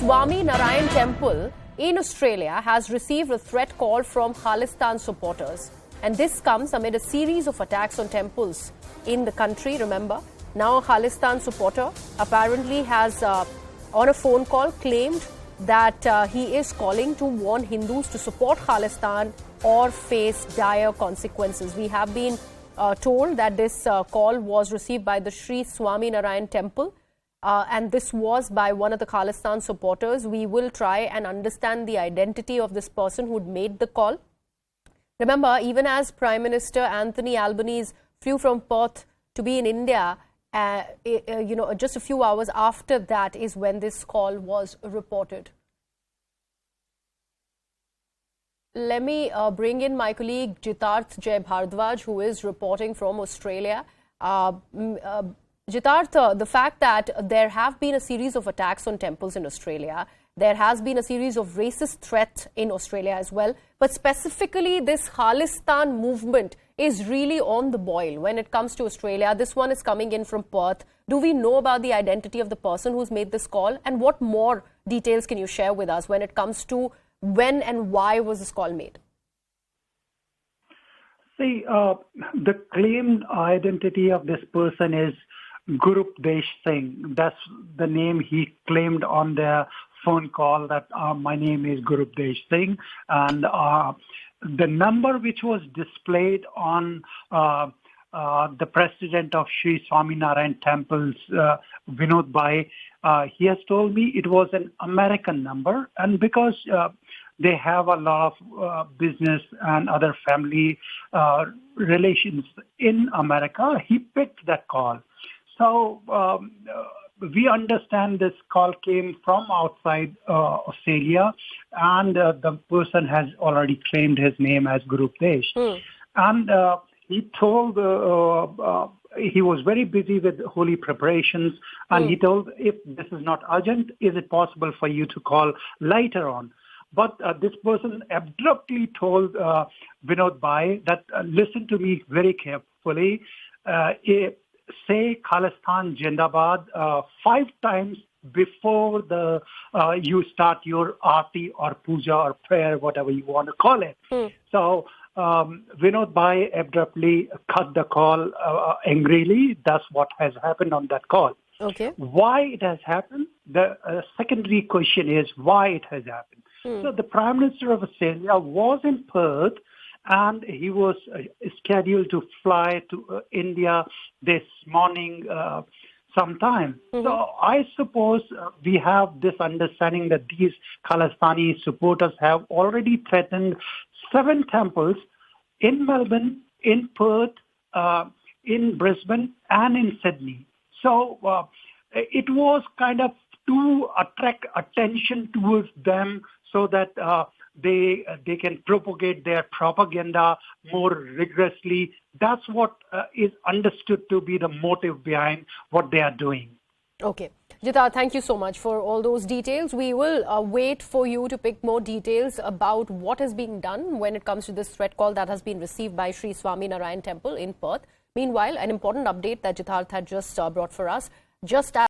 Swami Narayan Temple in Australia has received a threat call from Khalistan supporters. And this comes amid a series of attacks on temples in the country, remember. Now a Khalistan supporter apparently has, on a phone call, claimed that he is calling to warn Hindus to support Khalistan or face dire consequences. We have been told that this call was received by the Sri Swami Narayan Temple. And this was by one of the Khalistan supporters. We will try and understand the identity of this person who'd made the call. Remember, even as Prime Minister Anthony Albanese flew from Perth to be in India, just a few hours after that is when this call was reported. Let me bring in my colleague Jitarth Jai Bharadwaj, who is reporting from Australia. Jitarth, the fact that there have been a series of attacks on temples in Australia, there has been a series of racist threats in Australia as well, but specifically this Khalistan movement is really on the boil when it comes to Australia. This one is coming in from Perth. Do we know about the identity of the person who's made this call, and what more details can you share with us when it comes to when and why was this call made? See, the claimed identity of this person is Guru Desh Singh. That's the name he claimed on the phone call, that my name is Guru Desh Singh. And the number which was displayed on the president of Sri Swami Narayan Temple's Vinod Bhai, he has told me it was an American number. And because they have a lot of business and other family relations in America, he picked that call. So we understand this call came from outside Australia, and the person has already claimed his name as Guru Desh. And he told, he was very busy with holy preparations, and he told, if this is not urgent, is it possible for you to call later on? But this person abruptly told Vinod Bhai that, listen to me very carefully, say Khalistan Jindabad 5 times before you start your aarti or puja or prayer, whatever you want to call it. So Vinod Bhai abruptly cut the call angrily. That's what has happened on that call. Okay. Why it has happened? The secondary question is why it has happened. So the Prime Minister of Australia was in Perth, and he was scheduled to fly to India this morning sometime. So I suppose we have this understanding that these Khalistani supporters have already threatened 7 temples in Melbourne, in Perth, in Brisbane, and in Sydney. So it was kind of to attract attention towards them so that they can propagate their propaganda more rigorously. That's what is understood to be the motive behind what they are doing. Okay. Jitarth, thank you so much for all those details. We will wait for you to pick more details about what is being done when it comes to this threat call that has been received by Sri Swami Narayan Temple in Perth. Meanwhile, an important update that Jitarth had just brought for us. Just as